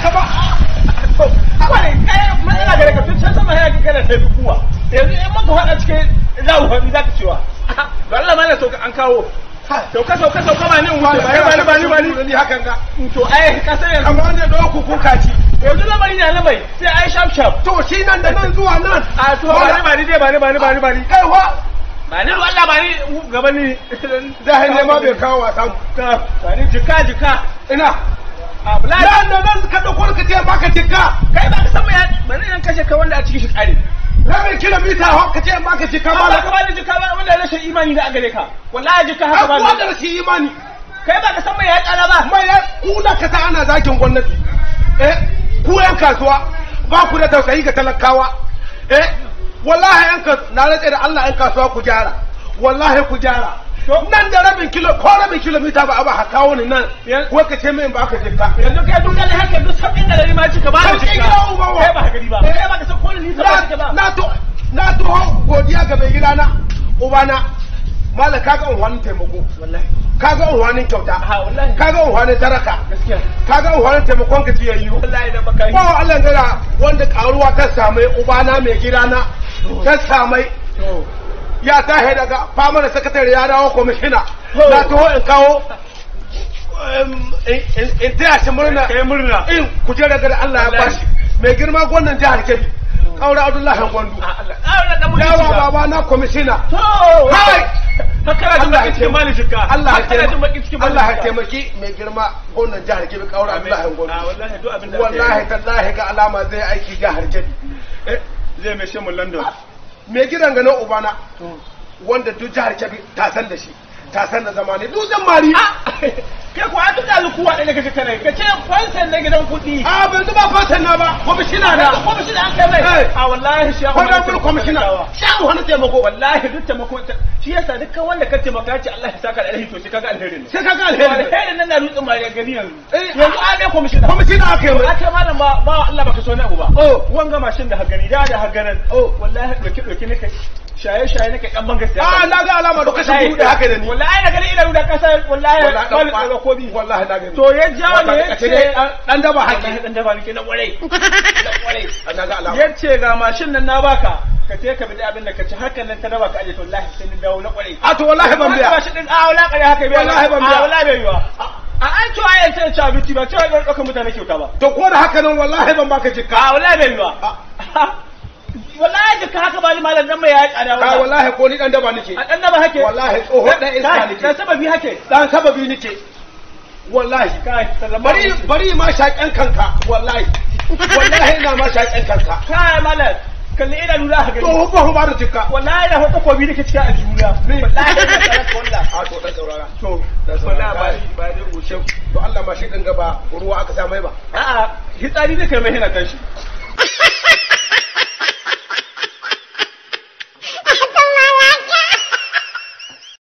ka ba wani kai matsala gare ka tun can sama ya ga kana sai kuwa yanzu in maka hada cikin zawu hadi zaka cewa don Allah ma ne sauka an kawo sauka ba ni wuce ba ni hakan ga to ai ka san yanzu amma wanda da ku kaci yanzu lamari na lamai sai ai sharp to shi nan da nan zuwa nan a to ba ni kai wa ba ni Allah ba ni gaba ni zahiri ne ma bai kawo wasa ba ni jika ina nan ka dauko ka ce baka jika kai ba ka san mai bari nan kashe ka wanda a cikin shi kare rabin kilomita ha ka ce baka jika ba ka ba ni jika ba wanda rashin imani da a gare ka wallahi jika haka ba ni da rashin imani kai ba ka san mai ya tsara ba mai ya kuna ka ta ana zakin gwamnati ku yan kasuwa ba ku da tausayi ga talakawa wallahi na rantsa da Allah yan kasuwa ku gyara wallahi ku gyara nan da rabin kilomita ba a ba kawo ni nan ko ka ce min ba ka jikka yanzu kai duk ganin haka duk sabin da rari ma cika ba da jikka kai ba gari ba kai ba ka san ko ni ta ba na to godiya ga mai gidana ubana mallan kaga unhwanin taimako wallahi kaga unhwanin kyauta wallahi kaga unhwanin taraka gaskiya kaga unhwanin taimakon ka tiyayyu wallahi da baka yi ba Allah gara wanda karuwa ta samai ubana mai gidana ta samai ya tahe daga famar sakatare ya dawo kwamishina na taho in kawo in taya shi murna in kujera da Allah ya bashi mai girma gwannan jihar Kebbi kaura Abdullahi Gwandu yawa baba na kwamishina hai hakara jin baki cikin mali jikka Allah ya taimaki mai girma gwannan jihar Kebbi kaura Abdullahi Gwandu wallahi tallahi ga alama zai aiki jihar Kebbi zai mai shi mu London mai gidan ganin ubana wanda duk jihar Kebbi ta san da shi ta san da zamani dutsen mari kai ko an duka lukuwa da kace kana kace fansan na gidan kudi a ban zuba fansan na ba komishina da komishina an kai mai a wallahi shi ko da mun komishina sha wani taimako wallahi duk taimako shi yasa dukkan wanda ka taimaka ya ce Allah ya saka alheri to sai kaga alheri ne sai kaga alheri nan na dutsen mari gani yanzu yanzu a mai komishina aka yi a ce malam ba Allah baka so ne abu ba wanga mashin da hagani da haganan wallahi doki ne kai shaye nake kan banga siyasa na ga alama da kashin buɗe haka da ni wallahi na gani ina da kasar wallahi ba da kodi wallahi na gani to ya jawo ne yace dan daba haƙi dan daba ne na kwarai na ga alama yace ga mashin nan na baka ka je ka bi abin da ka ci hakan nan ka daba ka aje to wallahi sai ni dawo na kwarai a to wallahi ban biya mashin din wallahi kare haka bai wallahi ban biya wallahi bai yiwa a an cewa ya ce ci abinci ba cewa ga ɗaukar mutane kyauta ba to ko da haka nan wallahi ban baka jikka wallahi bai yiwa wallahi duka haka ba ni malam dan mai ya tsada wallahi wallahi ko ni dan daba nake a dan daba hake wallahi tsoho dan iska nake dan sababi hake dan sababi nake wallahi kai bari ma shaƙen kanka wallahi ina ma shaƙen kanka kai malam kalli ina lura haka to ba da jikka wallahi da hota kobi nake cikin aljuriya wallahi da tsara wallahi a to dan saurara to wallahi ba dai wuce to Allah ma shi din gaba ruwa aka sa mai ba a'a hitsari ne kai mai hina kanshi